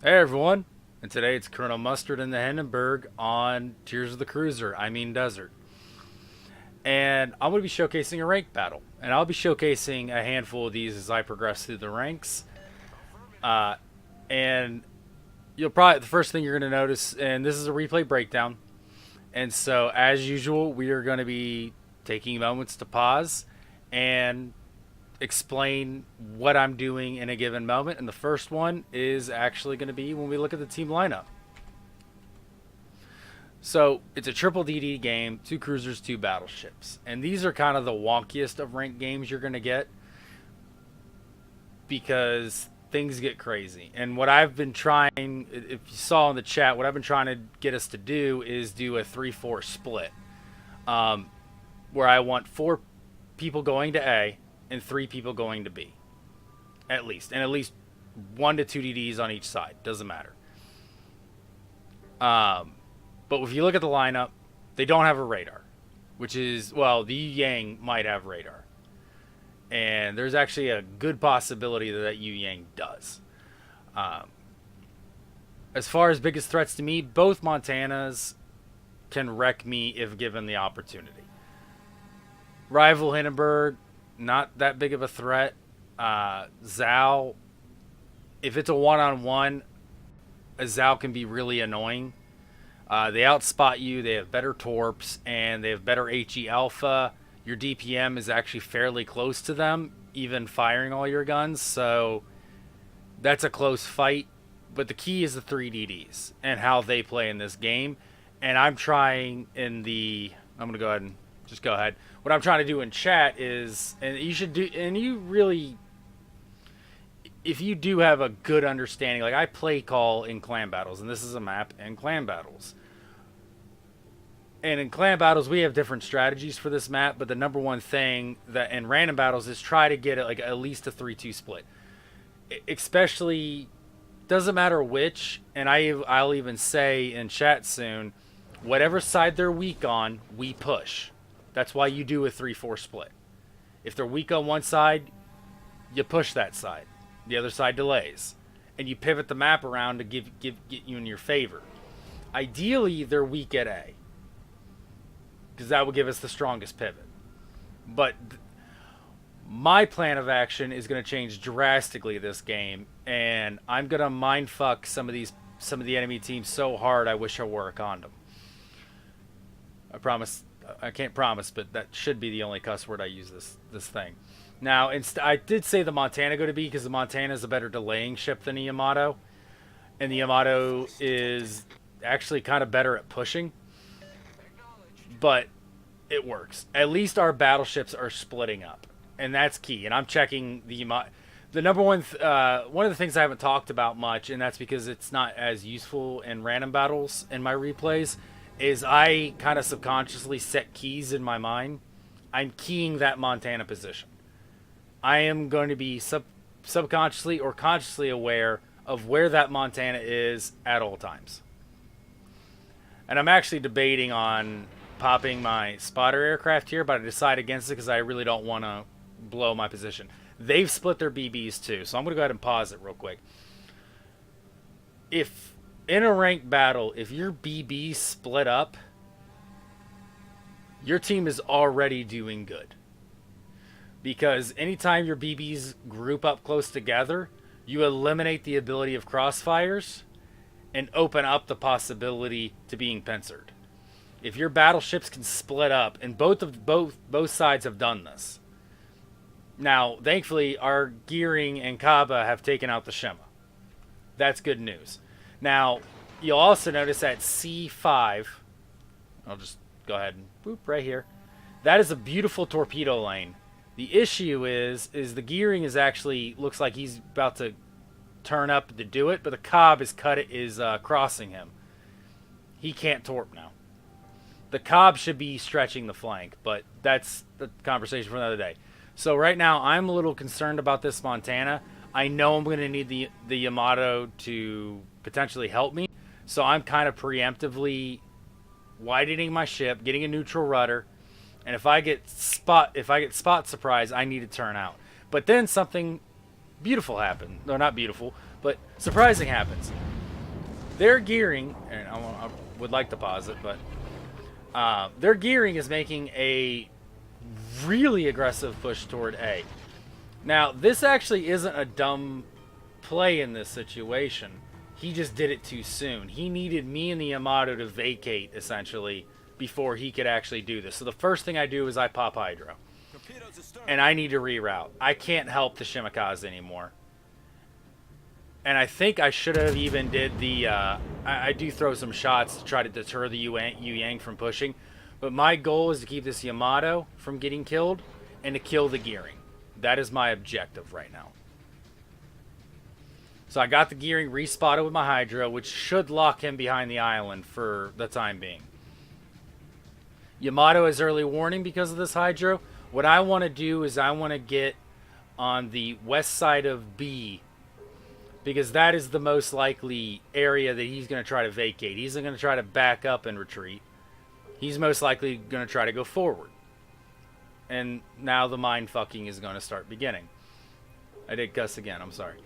Hey everyone, and today it's Colonel Mustard and the Hindenburg on Tears of the Cruiser, Desert. And I'm going to be showcasing a rank battle, and I'll be showcasing a handful of these as I progress through the ranks. Uh, and you'll probably, the first thing you're going to notice, and this is a replay breakdown, and so as usual, we are going to be taking moments to pause and explain what I'm doing in a given moment. And the first one is actually going to be when we look at the team lineup. So it's a triple DD game, 2 cruisers, 2 battleships. And these are kind of the wonkiest of ranked games you're going to get because things get crazy. And what I've been trying, if you saw in the chat, what I've been trying to get us to do is do a 3-4 split, where I want 4 people going to A and 3 people going to B, at least, and at least 1 to 2 DDs on each side. Doesn't matter. But if you look at the lineup, they don't have a radar, which is, well, the Yu Yang might have radar, and there's actually a good possibility that Yu Yang does. As far as biggest threats to me, both Montanas can wreck me if given the opportunity. Rival Hindenburg, not that big of a threat. Zhao, if it's a one-on-one, a Zhao can be really annoying. They outspot you, they have better torps, and they have better HE alpha. Your DPM is actually fairly close to them, even firing all your guns, so that's a close fight. But the key is the 3 DDs and how they play in this game. And I'm trying in the... I'm going to go ahead and just go ahead. What I'm trying to do in chat is, and you should do, and you really, if you do have a good understanding, like I play call in clan battles, and this is a map in clan battles. And in clan battles, we have different strategies for this map, but the number one thing that in random battles is try to get it like at least a 3-2 split. Especially, doesn't matter which, and I'll even say in chat soon, whatever side they're weak on, we push. That's why you do a 3-4 split. If they're weak on one side, you push that side. The other side delays. And you pivot the map around to get you in your favor. Ideally, they're weak at A, because that will give us the strongest pivot. But my plan of action is going to change drastically this game, and I'm going to mindfuck some of the enemy teams so hard I wish I wore a condom. I promise. I can't promise, but that should be the only cuss word I use this thing. Now, I did say the Montana go to B because the Montana is a better delaying ship than the Yamato, and the Yamato is actually kind of better at pushing, but it works. At least our battleships are splitting up, and that's key. And I'm checking the Yamato. The number one, one of the things I haven't talked about much, and that's because it's not as useful in random battles in my replays, is I kind of subconsciously set keys in my mind. I'm keying that Montana position. I am going to be subconsciously or consciously aware of where that Montana is at all times. And I'm actually debating on popping my spotter aircraft here, but I decided against it because I really don't want to blow my position. They've split their BBs too, so I'm going to go ahead and pause it real quick. If in a ranked battle, if your BBs split up, your team is already doing good. Because anytime your BBs group up close together, you eliminate the ability of crossfires and open up the possibility to being pincered. If your battleships can split up, and both sides have done this. Now, thankfully, our Gearing and Kaba have taken out the Shema. That's good news. Now, you'll also notice that C5, I'll just go ahead and boop right here. That is a beautiful torpedo lane. The issue is the Gearing is actually, looks like he's about to turn up to do it, but the Cobb is crossing him. He can't torp now. The Cobb should be stretching the flank, but that's the conversation for another day. So right now, I'm a little concerned about this Montana. I know I'm going to need the Yamato to potentially help me, so I'm kind of preemptively widening my ship, getting a neutral rudder, and if I get spot surprise, I need to turn out. But then something beautiful happened. No, not beautiful, but surprising happens. Their gearing, and I would like to pause it, but their gearing is making a really aggressive push toward A. Now, this actually isn't a dumb play in this situation. He just did it too soon. He needed me and the Yamato to vacate, essentially, before he could actually do this. So the first thing I do is I pop Hydro. And I need to reroute. I can't help the Shimikaze anymore. And I think I should have even did the... I do throw some shots to try to deter the Yu Yang from pushing. But my goal is to keep this Yamato from getting killed and to kill the gearing. That is my objective right now. So I got the gearing respotted with my Hydro, which should lock him behind the island for the time being. Yamato has early warning because of this Hydro. What I want to do is I want to get on the west side of B, because that is the most likely area that he's going to try to vacate. He's going to try to back up and retreat. He's most likely going to try to go forward. And now the mind fucking is going to start beginning. I did cuss again, I'm sorry.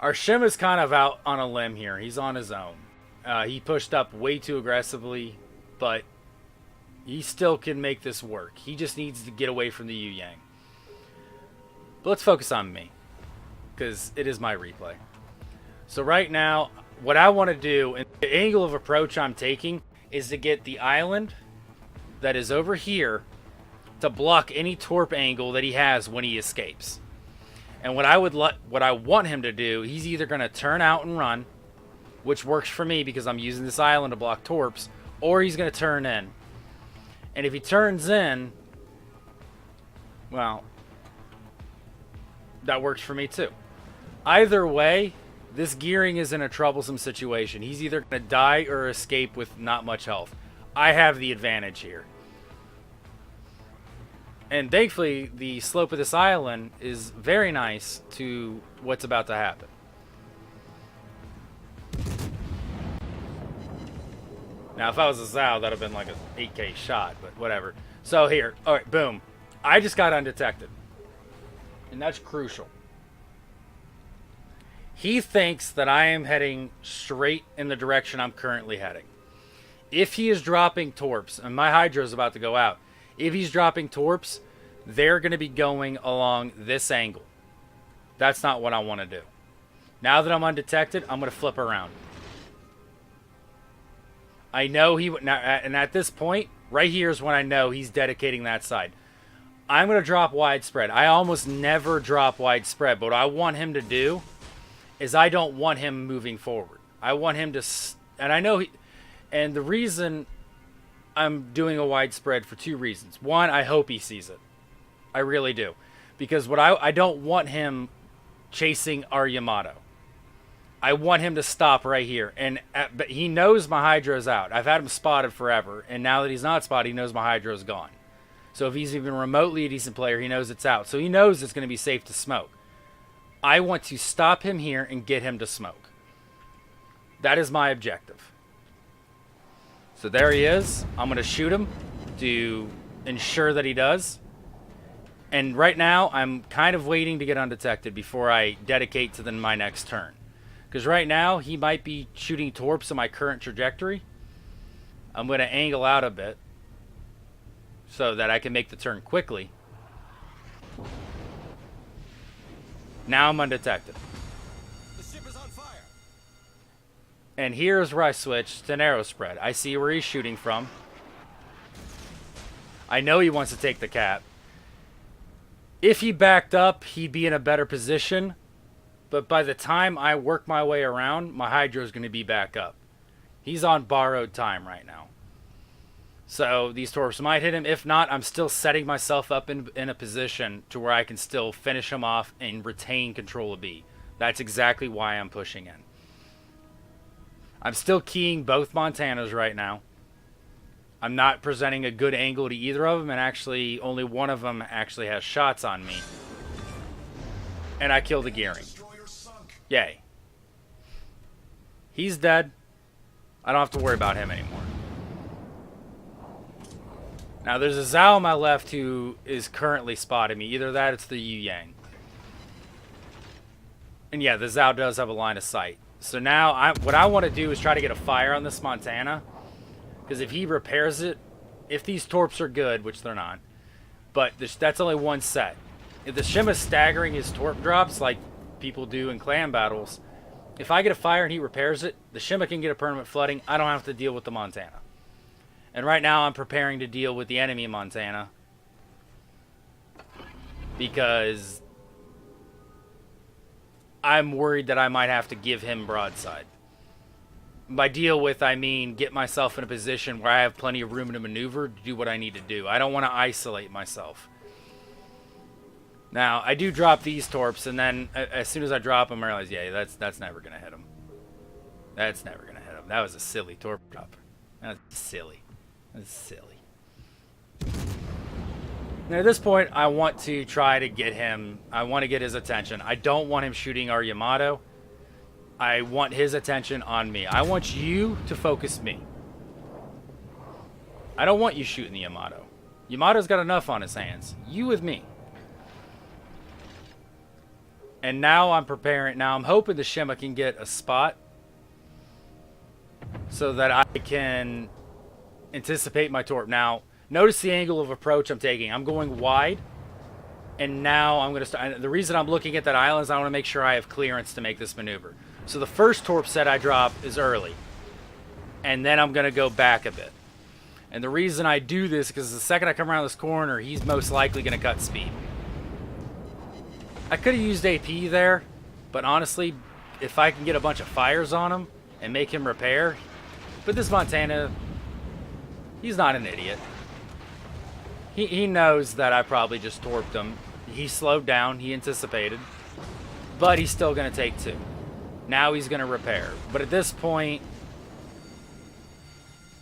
Our Shim is kind of out on a limb here. He's on his own. He pushed up way too aggressively, but he still can make this work. He just needs to get away from the Yu Yang. But let's focus on me, because it is my replay. So right now, what I want to do, and the angle of approach I'm taking, is to get the island that is over here to block any torp angle that he has when he escapes. And what I want him to do, he's either going to turn out and run, which works for me because I'm using this island to block torps, or he's going to turn in. And if he turns in, well, that works for me too. Either way, this gearing is in a troublesome situation. He's either going to die or escape with not much health. I have the advantage here. And thankfully, the slope of this island is very nice to what's about to happen. Now, if I was a Zhao, that would have been like an 8K shot, but whatever. So here, all right, boom. I just got undetected. And that's crucial. He thinks that I am heading straight in the direction I'm currently heading. If he is dropping torps, and my Hydro is about to go out, if he's dropping torps, they're going to be going along this angle. That's not what I want to do. Now that I'm undetected, I'm going to flip around. I know he would, and at this point, right here is when I know he's dedicating that side. I'm going to drop widespread. I almost never drop widespread, but what I want him to do is I don't want him moving forward. I want him to, and I know he, and the reason I'm doing a widespread for two reasons. One, I hope he sees it. I really do. Because what I don't want him chasing our Yamato. I want him to stop right here. And but he knows my Hydro's out. I've had him spotted forever. And now that he's not spotted, he knows my Hydro's gone. So if he's even remotely a decent player, he knows it's out. So he knows it's going to be safe to smoke. I want to stop him here and get him to smoke. That is my objective. So there he is. I'm going to shoot him to ensure that he does. And right now, I'm kind of waiting to get undetected before I dedicate to my next turn. Because right now, he might be shooting torps in my current trajectory. I'm going to angle out a bit so that I can make the turn quickly. Now I'm undetected. The ship is on fire. And here's where I switch to narrow spread. I see where he's shooting from. I know he wants to take the cap. If he backed up, he'd be in a better position. But by the time I work my way around, my Hydro's going to be back up. He's on borrowed time right now. So these torps might hit him. If not, I'm still setting myself up in a position to where I can still finish him off and retain control of B. That's exactly why I'm pushing in. I'm still keying both Montanas right now. I'm not presenting a good angle to either of them, and actually only one of them actually has shots on me. And I kill the gearing. Yay. He's dead. I don't have to worry about him anymore. Now there's a Zhao on my left who is currently spotting me. Either that or it's the Yu Yang. And yeah, the Zhao does have a line of sight. So now what I want to do is try to get a fire on this Montana. Because if he repairs it, if these torps are good, which they're not, but that's only one set. If the Shima's staggering his torp drops like people do in clan battles, if I get a fire and he repairs it, the Shima can get a permanent flooding. I don't have to deal with the Montana. And right now I'm preparing to deal with the enemy Montana. Because I'm worried that I might have to give him broadside. By deal with, I mean get myself in a position where I have plenty of room to maneuver to do what I need to do. I don't want to isolate myself. Now, I do drop these torps, and then as soon as I drop them, I realize, yeah, that's never going to hit him. That's never going to hit him. That was a silly torp drop. That's silly. That's silly. Now, at this point, I want to try to get him. I want to get his attention. I don't want him shooting our Yamato. I want his attention on me. I want you to focus me. I don't want you shooting the Yamato. Yamato's got enough on his hands. You with me. And now I'm preparing. Now I'm hoping the Shima can get a spot so that I can anticipate my torp. Now, notice the angle of approach I'm taking. I'm going wide. And now I'm going to start. The reason I'm looking at that island is I want to make sure I have clearance to make this maneuver. So the first torp set I drop is early. And then I'm going to go back a bit. And the reason I do this is because the second I come around this corner, he's most likely going to cut speed. I could have used AP there, but honestly, if I can get a bunch of fires on him and make him repair. But this Montana, he's not an idiot. He knows that I probably just torped him. He slowed down, he anticipated. But he's still going to take 2. Now he's going to repair. But at this point,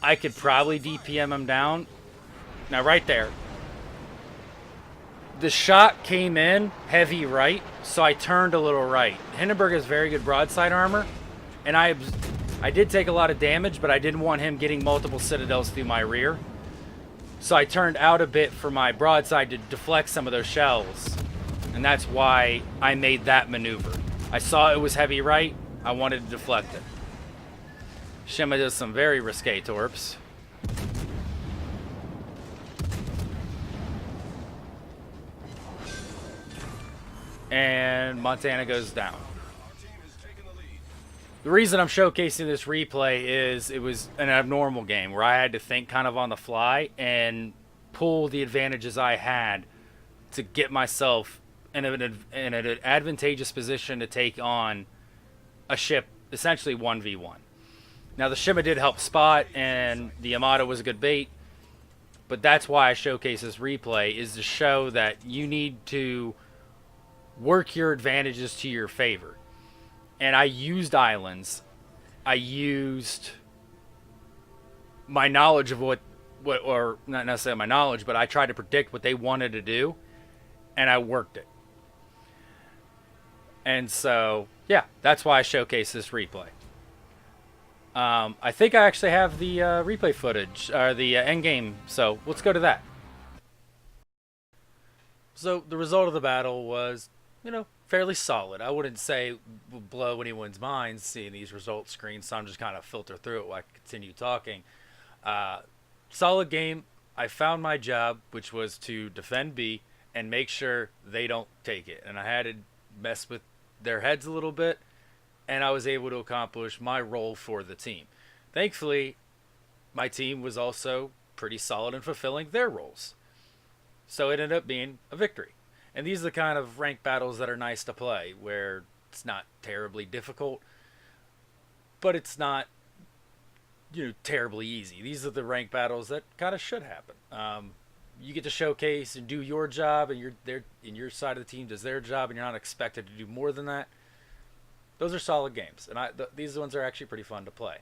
I could probably DPM him down. Now right there. The shot came in heavy right, so I turned a little right. Hindenburg has very good broadside armor, and I did take a lot of damage, but I didn't want him getting multiple citadels through my rear. So I turned out a bit for my broadside to deflect some of those shells, and that's why I made that maneuver. I saw it was heavy right, I wanted to deflect it. Shima does some very risque torps. And Montana goes down. The reason I'm showcasing this replay is it was an abnormal game where I had to think kind of on the fly and pull the advantages I had to get myself in an advantageous position to take on a ship essentially 1v1. Now the Shima did help spot and the Yamato was a good bait, but that's why I showcase this replay, is to show that you need to work your advantages to your favor. And I used islands. I used my knowledge of what, or not necessarily my knowledge, but I tried to predict what they wanted to do, and I worked it. And so, yeah, that's why I showcase this replay. I think I actually have the replay footage, or the end game, so let's go to that. So the result of the battle was, fairly solid. I wouldn't say blow anyone's mind seeing these result screens, so I'm just kind of filter through it while I continue talking. Solid game. I found my job, which was to defend B and make sure they don't take it. And I had to mess with their heads a little bit, and I was able to accomplish my role for the team. Thankfully, my team was also pretty solid in fulfilling their roles. So it ended up being a victory. And these are the kind of ranked battles that are nice to play, where it's not terribly difficult, but it's not, terribly easy. These are the ranked battles that kind of should happen. You get to showcase and do your job, and your side of the team does their job, and you're not expected to do more than that. Those are solid games, and these ones are actually pretty fun to play.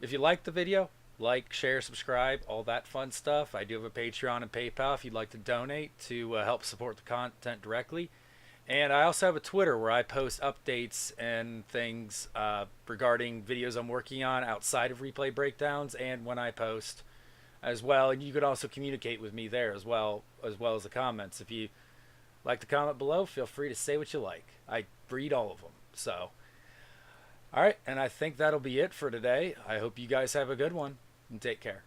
If you like the video, like, share, subscribe, all that fun stuff. I do have a Patreon and PayPal if you'd like to donate to help support the content directly. And I also have a Twitter where I post updates and things regarding videos I'm working on outside of replay breakdowns and when I post as well. And you can also communicate with me there as well as the comments. If you like to comment below, feel free to say what you like. I read all of them. So All right, and I think that'll be it for today. I hope you guys have a good one and take care.